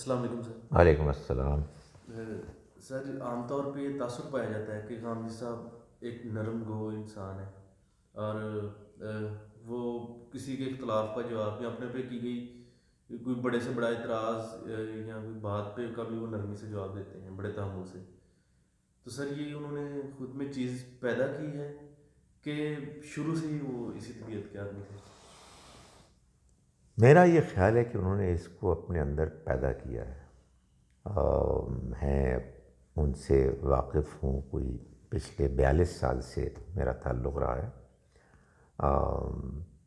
السلام علیکم سر۔ وعلیکم السلام۔ سر عام طور پہ یہ تاثر پایا جاتا ہے کہ غامدی صاحب ایک نرم گو انسان ہے، اور وہ کسی کے اختلاف کا جواب یا اپنے پہ کی گئی کوئی بڑے سے بڑا اعتراض یا کوئی بات پہ کبھی وہ نرمی سے جواب دیتے ہیں، بڑے تحمل سے۔ تو سر یہ انہوں نے خود میں چیز پیدا کی ہے کہ شروع سے ہی وہ اسی طبیعت کے آدمی تھے؟ میرا یہ خیال ہے کہ انہوں نے اس کو اپنے اندر پیدا کیا ہے۔ میں ان سے واقف ہوں، کوئی پچھلے 42 سال سے میرا تعلق رہا ہے۔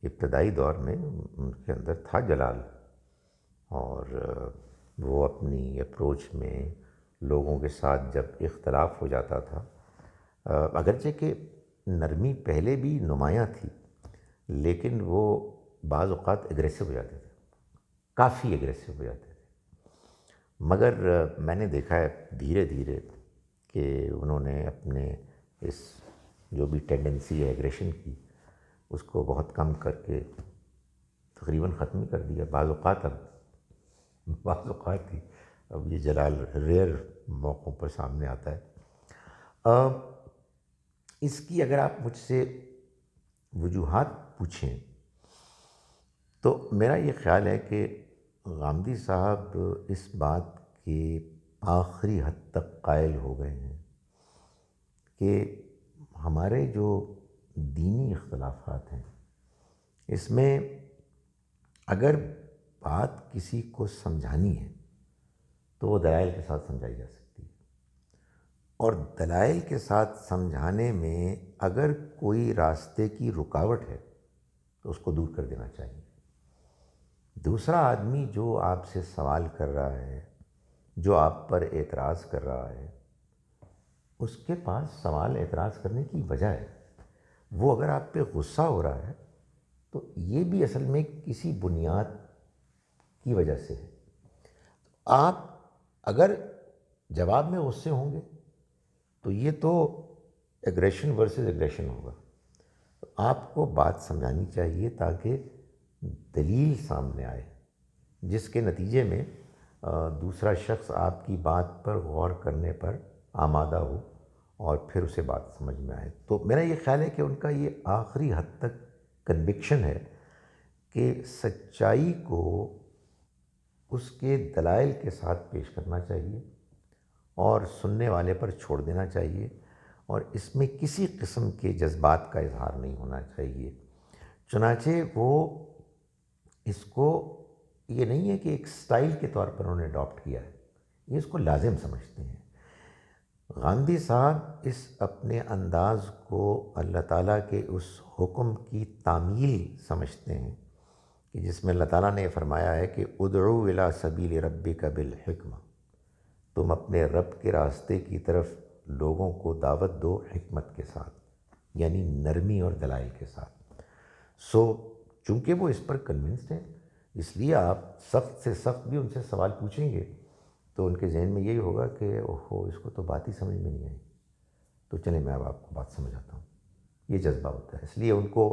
ابتدائی دور میں ان کے اندر تھا جلال، اور وہ اپنی اپروچ میں لوگوں کے ساتھ جب اختلاف ہو جاتا تھا، اگرچہ کہ نرمی پہلے بھی نمایاں تھی، لیکن وہ بعض اوقات اگریسو ہو جاتے تھے، کافی اگریسو ہو جاتے تھے۔ مگر میں نے دیکھا ہے دھیرے دھیرے کہ انہوں نے اپنے اس جو بھی ٹینڈنسی ہے ایگریشن کی، اس کو بہت کم کر کے تقریباً ختم کر دیا۔ بعض اوقات ہی اب یہ جلال ریئر موقعوں پر سامنے آتا ہے۔ اس کی اگر آپ مجھ سے وجوہات پوچھیں تو میرا یہ خیال ہے کہ غامدی صاحب اس بات کے آخری حد تک قائل ہو گئے ہیں کہ ہمارے جو دینی اختلافات ہیں، اس میں اگر بات کسی کو سمجھانی ہے تو وہ دلائل کے ساتھ سمجھائی جا سکتی ہے، اور دلائل کے ساتھ سمجھانے میں اگر کوئی راستے کی رکاوٹ ہے تو اس کو دور کر دینا چاہیے۔ دوسرا آدمی جو آپ سے سوال کر رہا ہے، جو آپ پر اعتراض کر رہا ہے، اس کے پاس سوال اعتراض کرنے کی وجہ ہے۔ وہ اگر آپ پہ غصہ ہو رہا ہے تو یہ بھی اصل میں کسی بنیاد کی وجہ سے ہے۔ آپ اگر جواب میں غصے ہوں گے تو یہ تو ایگریشن ورسز ایگریشن ہوگا۔ تو آپ کو بات سمجھانی چاہیے تاکہ دلیل سامنے آئے، جس کے نتیجے میں دوسرا شخص آپ کی بات پر غور کرنے پر آمادہ ہو اور پھر اسے بات سمجھ میں آئے۔ تو میرا یہ خیال ہے کہ ان کا یہ آخری حد تک کنوکشن ہے کہ سچائی کو اس کے دلائل کے ساتھ پیش کرنا چاہیے اور سننے والے پر چھوڑ دینا چاہیے، اور اس میں کسی قسم کے جذبات کا اظہار نہیں ہونا چاہیے۔ چنانچہ وہ اس کو یہ نہیں ہے کہ ایک سٹائل کے طور پر انہوں نے اڈاپٹ کیا ہے، یہ اس کو لازم سمجھتے ہیں۔ غامدی صاحب اس اپنے انداز کو اللہ تعالیٰ کے اس حکم کی تعمیل سمجھتے ہیں کہ جس میں اللہ تعالیٰ نے یہ فرمایا ہے کہ ادعو الی سبیل ربک بالحکمہ، تم اپنے رب کے راستے کی طرف لوگوں کو دعوت دو حکمت کے ساتھ، یعنی نرمی اور دلائل کے ساتھ۔ چونکہ وہ اس پر کنونسڈ ہیں، اس لیے آپ سخت سے سخت بھی ان سے سوال پوچھیں گے تو ان کے ذہن میں یہی ہوگا کہ اوہو اس کو تو بات ہی سمجھ میں نہیں آئی، تو چلیں میں اب آپ کو بات سمجھاتا ہوں۔ یہ جذبہ ہوتا ہے، اس لیے ان کو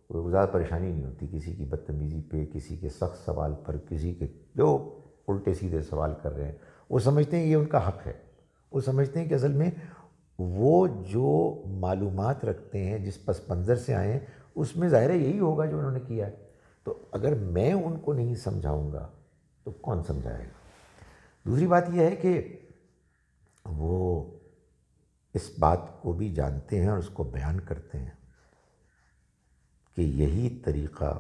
زیادہ پریشانی نہیں ہوتی کسی کی بدتمیزی پہ، کسی کے سخت سوال پر، کسی کے جو الٹے سیدھے سوال کر رہے ہیں۔ وہ سمجھتے ہیں یہ ان کا حق ہے، وہ سمجھتے ہیں کہ اصل میں وہ جو معلومات رکھتے ہیں، جس پس منظر سے آئے ہیں، اس میں ظاہر ہے یہی ہوگا جو انہوں نے کیا ہے۔ تو اگر میں ان کو نہیں سمجھاؤں گا تو کون سمجھائے گا؟ دوسری بات یہ ہے کہ وہ اس بات کو بھی جانتے ہیں اور اس کو بیان کرتے ہیں کہ یہی طریقہ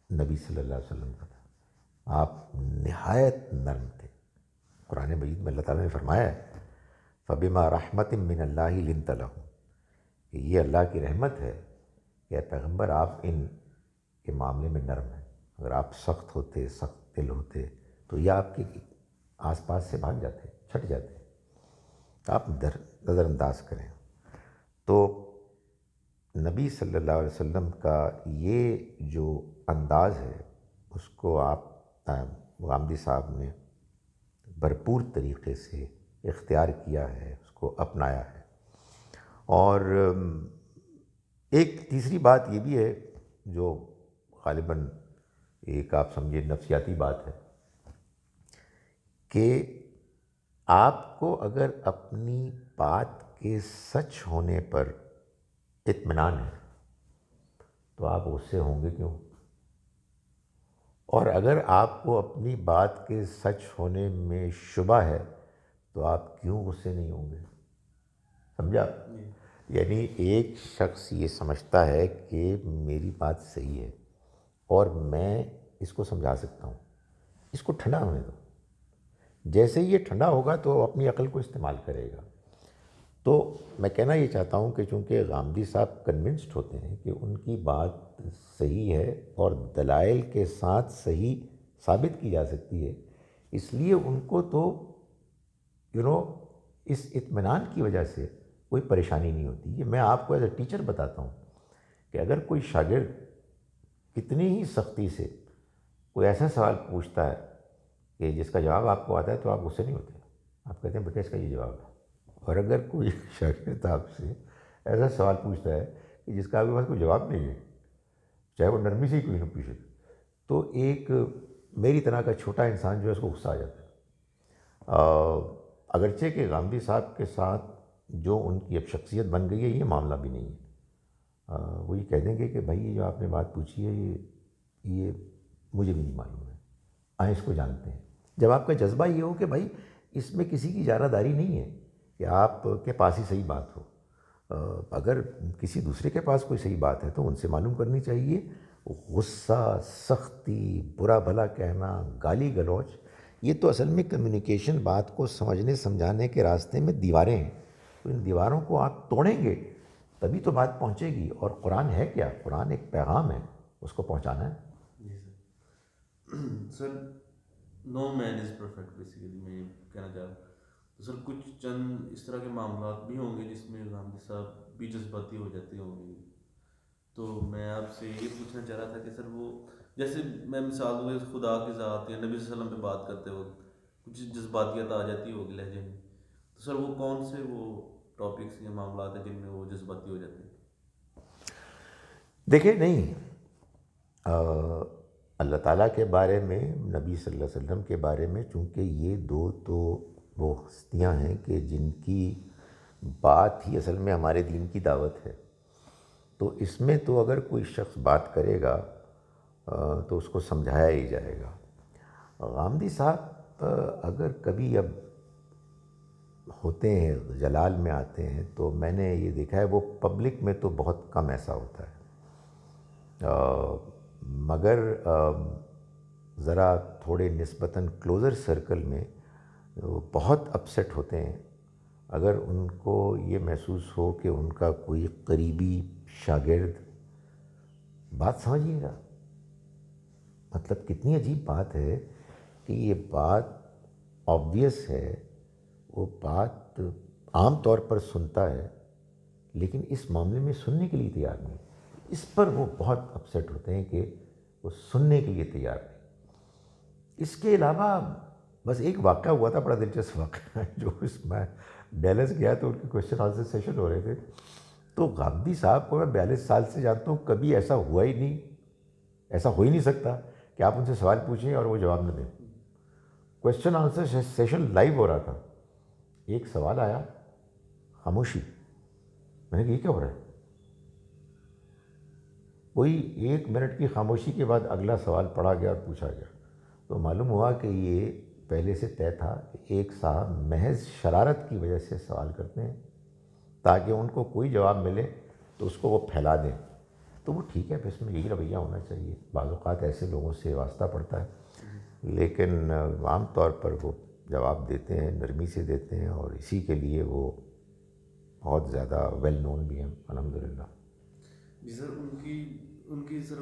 نبی صلی اللہ علیہ وسلم کا تھا۔ آپ نہایت نرم تھے۔ قرآن مجید میں اللہ تعالیٰ نے فرمایا ہے فَبِمَا رَحْمَةٍ مِّنَ اللَّهِ لِنْتَ لَهُمْ، کہ یہ اللہ کی رحمت ہے کہ اے پیغمبر آپ ان کے معاملے میں نرم ہیں۔ اگر آپ سخت ہوتے، سخت دل ہوتے تو یہ آپ کے آس پاس سے بھاگ جاتے، چھٹ جاتے۔ آپ نظر انداز کریں۔ تو نبی صلی اللہ علیہ وسلم کا یہ جو انداز ہے، اس کو آپ غامدی صاحب نے بھرپور طریقے سے اختیار کیا ہے، اس کو اپنایا ہے۔ اور ایک تیسری بات یہ بھی ہے جو غالباً ایک آپ سمجھے نفسیاتی بات ہے کہ آپ کو اگر اپنی بات کے سچ ہونے پر اطمینان ہے تو آپ غصے ہوں گے کیوں؟ اور اگر آپ کو اپنی بات کے سچ ہونے میں شبہ ہے تو آپ کیوں غصے نہیں ہوں گے؟ سمجھا؟ جی یعنی ایک شخص یہ سمجھتا ہے کہ میری بات صحیح ہے اور میں اس کو سمجھا سکتا ہوں، اس کو ٹھنڈا ہونے دو، جیسے ہی یہ ٹھنڈا ہوگا تو اپنی عقل کو استعمال کرے گا۔ تو میں کہنا یہ چاہتا ہوں کہ چونکہ غامدی صاحب کنونسڈ ہوتے ہیں کہ ان کی بات صحیح ہے اور دلائل کے ساتھ صحیح ثابت کی جا سکتی ہے، اس لیے ان کو تو اس اطمینان کی وجہ سے کوئی پریشانی نہیں ہوتی۔ یہ میں آپ کو ایز اے ٹیچر بتاتا ہوں کہ اگر کوئی شاگرد کتنی ہی سختی سے کوئی ایسا سوال پوچھتا ہے کہ جس کا جواب آپ کو آتا ہے تو آپ غصے نہیں ہوتے، آپ کہتے ہیں بیٹا اس کا یہ جواب ہے۔ اور اگر کوئی شاگرد آپ سے ایسا سوال پوچھتا ہے کہ جس کا آپ کے پاس کوئی جواب نہیں ہے، چاہے وہ نرمی سے ہی کوئی نہ پوچھے، تو ایک میری طرح کا چھوٹا انسان جو ہے اس کو غصہ آ جاتا ہے۔ اگرچہ کہ غامدی صاحب کے ساتھ جو ان کی اب شخصیت بن گئی ہے یہ معاملہ بھی نہیں ہے، وہ یہ کہہ دیں گے کہ بھائی یہ جو آپ نے بات پوچھی ہے یہ مجھے بھی نہیں معلوم ہے، اس کو جانتے ہیں۔ جب آپ کا جذبہ یہ ہو کہ بھائی اس میں کسی کی جانہ داری نہیں ہے کہ آپ کے پاس ہی صحیح بات ہو، اگر کسی دوسرے کے پاس کوئی صحیح بات ہے تو ان سے معلوم کرنی چاہیے۔ غصہ، سختی، برا بھلا کہنا، گالی گلوچ، یہ تو اصل میں کمیونیکیشن بات کو سمجھنے سمجھانے کے راستے میں دیواریں ہیں، تو ان دیواروں کو آپ توڑیں گے تبھی تو بات پہنچے گی۔ اور قرآن ہے کیا؟ قرآن ایک پیغام ہے، اس کو پہنچانا ہے۔ جی سر نو مین از پرفیکٹ بیسیکلی میں یہ کہنا چاہ رہا ہوں۔ تو سر کچھ چند اس طرح کے معاملات بھی ہوں گے جس میں غامدی صاحب بھی جذباتی ہو جاتے ہوں گے، تو میں آپ سے یہ پوچھنا چاہ رہا تھا کہ سر وہ جیسے میں مثال دوں خدا کی ذات یا نبی صلی اللہ علیہ وسلم پہ بات کرتے وقت کچھ جذباتیت آ جاتی ہوگی لہجے میں، تو سر وہ کون سے وہ ٹاپکس یا معاملات ہیں جن میں وہ جذباتی ہو جاتے ہیں؟ دیکھیں نہیں، اللہ تعالیٰ کے بارے میں، نبی صلی اللہ علیہ وسلم کے بارے میں، چونکہ یہ دو تو وہ ہستیاں ہیں کہ جن کی بات ہی اصل میں ہمارے دین کی دعوت ہے، تو اس میں تو اگر کوئی شخص بات کرے گا تو اس کو سمجھایا ہی جائے گا۔ غامدی صاحب اگر کبھی اب ہوتے ہیں، جلال میں آتے ہیں، تو میں نے یہ دیکھا ہے وہ پبلک میں تو بہت کم ایسا ہوتا ہے، مگر ذرا تھوڑے نسبتاً کلوزر سرکل میں وہ بہت اپسیٹ ہوتے ہیں اگر ان کو یہ محسوس ہو کہ ان کا کوئی قریبی شاگرد بات سمجھیے گا۔ مطلب کتنی عجیب بات ہے کہ یہ بات آبویس ہے، وہ بات عام طور پر سنتا ہے لیکن اس معاملے میں سننے کے لیے تیار نہیں، اس پر وہ بہت اپسیٹ ہوتے ہیں کہ وہ سننے کے لیے تیار نہیں۔ اس کے علاوہ بس ایک واقعہ ہوا تھا، بڑا دلچسپ واقعہ جو اس میں ڈیلس گیا تو ان کے کویشچن آنسر سیشن ہو رہے تھے، تو غامدی صاحب کو میں 42 سال سے جانتا ہوں، کبھی ایسا ہوا ہی نہیں، ایسا ہو ہی نہیں سکتا کہ آپ ان سے سوال پوچھیں اور وہ جواب نہ دیں۔ کویشچن آنسر سیشن لائیو ہو رہا تھا، ایک سوال آیا، خاموشی، میں نے کہا یہ کیا ہو رہا ہے؟ کوئی 1 منٹ کی خاموشی کے بعد اگلا سوال پڑھا گیا اور پوچھا گیا، تو معلوم ہوا کہ یہ پہلے سے طے تھا کہ ایک صاحب محض شرارت کی وجہ سے سوال کرتے ہیں تاکہ ان کو کوئی جواب ملے تو اس کو وہ پھیلا دیں، تو وہ ٹھیک ہے، پھر اس میں یہی رویہ ہونا چاہیے۔ بعض اوقات ایسے لوگوں سے واسطہ پڑتا ہے لیکن عام طور پر وہ جواب دیتے ہیں، نرمی سے دیتے ہیں، اور اسی کے لیے وہ بہت زیادہ ویل نون بھی ہیں الحمدللہ۔ جی سر ان کی سر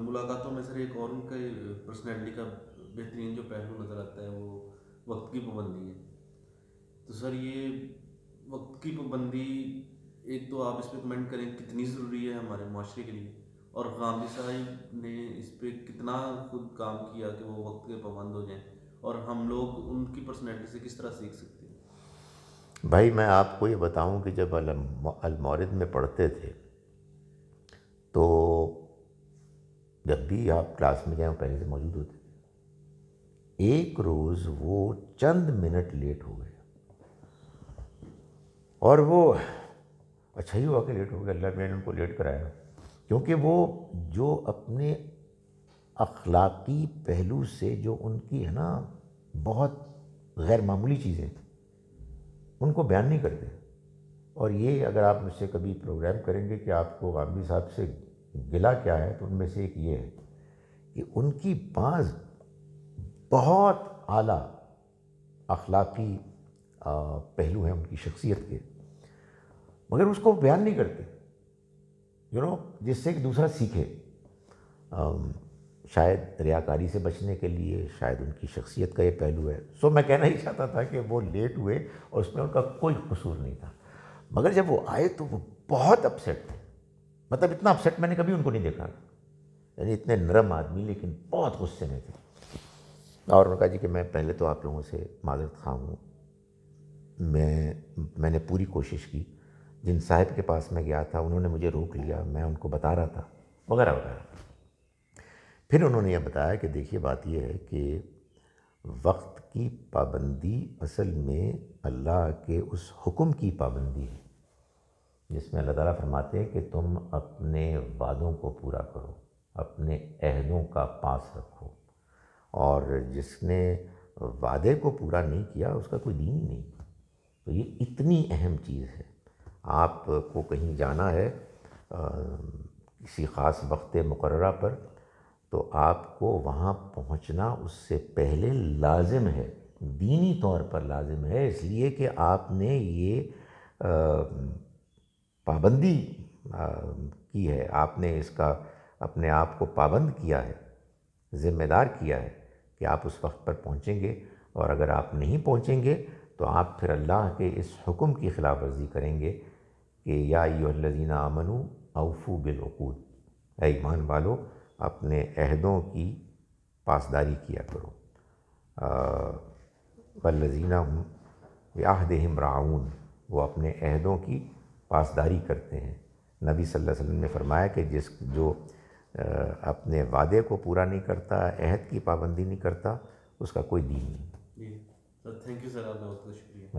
ملاقاتوں میں سر ایک اور ان کا پرسنالٹی کا بہترین جو پہلو نظر آتا ہے وہ وقت کی پابندی ہے۔ تو سر یہ وقت کی پابندی ایک تو آپ اس پہ کمنٹ کریں کتنی ضروری ہے ہمارے معاشرے کے لیے، اور غامدی صاحب نے اس پہ کتنا خود کام کیا کہ وہ وقت کے پابند ہو جائیں، اور ہم لوگ ان کی پرسنالٹی سے کس طرح سیکھ سکتے ہیں؟ بھائی میں آپ کو یہ بتاؤں کہ جب المورد میں پڑھتے تھے تو جب بھی آپ کلاس میں جائیں وہ پہلے سے موجود ہوتے تھے۔ ایک روز وہ چند منٹ لیٹ ہو گئے، اور وہ اچھا ہی ہوا کہ لیٹ ہو گیا، اللہ میں نے ان کو لیٹ کرایا، کیونکہ وہ جو اپنے اخلاقی پہلو سے جو ان کی ہے نا بہت غیر معمولی چیزیں ان کو بیان نہیں کرتے. اور یہ اگر آپ مجھ سے کبھی پروگرام کریں گے کہ آپ کو غامدی صاحب سے گلہ کیا ہے، تو ان میں سے ایک یہ ہے کہ ان کی بعض بہت اعلیٰ اخلاقی پہلو ہیں ان کی شخصیت کے، مگر اس کو بیان نہیں کرتے، جس سے ایک دوسرا سیکھے. شاید ریاکاری سے بچنے کے لیے، شاید ان کی شخصیت کا یہ پہلو ہے. سو میں کہنا ہی چاہتا تھا کہ وہ لیٹ ہوئے اور اس میں ان کا کوئی قصور نہیں تھا، مگر جب وہ آئے تو وہ بہت اپسیٹ تھے. مطلب اتنا اپسیٹ میں نے کبھی ان کو نہیں دیکھا، یعنی اتنے نرم آدمی لیکن بہت غصے میں تھے. اور انہوں نے کہا جی کہ میں پہلے تو آپ لوگوں سے معذرت خواہ ہوں، میں نے پوری کوشش کی، جن صاحب کے پاس میں گیا تھا انہوں نے مجھے روک لیا، میں ان کو بتا رہا تھا وغیرہ وغیرہ. پھر انہوں نے یہ بتایا کہ دیکھیے بات یہ ہے کہ وقت کی پابندی اصل میں اللہ کے اس حکم کی پابندی ہے جس میں اللہ تعالیٰ فرماتے ہیں کہ تم اپنے وعدوں کو پورا کرو، اپنے عہدوں کا پاس رکھو، اور جس نے وعدے کو پورا نہیں کیا اس کا کوئی دین ہی نہیں. تو یہ اتنی اہم چیز ہے. آپ کو کہیں جانا ہے کسی خاص وقت مقررہ پر، تو آپ کو وہاں پہنچنا اس سے پہلے لازم ہے، دینی طور پر لازم ہے، اس لیے کہ آپ نے یہ پابندی کی ہے، آپ نے اس کا اپنے آپ کو پابند کیا ہے، ذمہ دار کیا ہے کہ آپ اس وقت پر پہنچیں گے. اور اگر آپ نہیں پہنچیں گے تو آپ پھر اللہ کے اس حکم کی خلاف ورزی کریں گے کہ یا ایھا الذین آمنوا اوفوا بالعقود، اے ایمان والو اپنے عہدوں کی پاسداری کیا کرو. والذین هم بعہدہم راعون، وہ اپنے عہدوں کی پاسداری کرتے ہیں. نبی صلی اللہ علیہ وسلم نے فرمایا کہ جو اپنے وعدے کو پورا نہیں کرتا، عہد کی پابندی نہیں کرتا، اس کا کوئی دین نہیں. جی سر، تھینک یو سر، آپ کا بہت بہت شکریہ.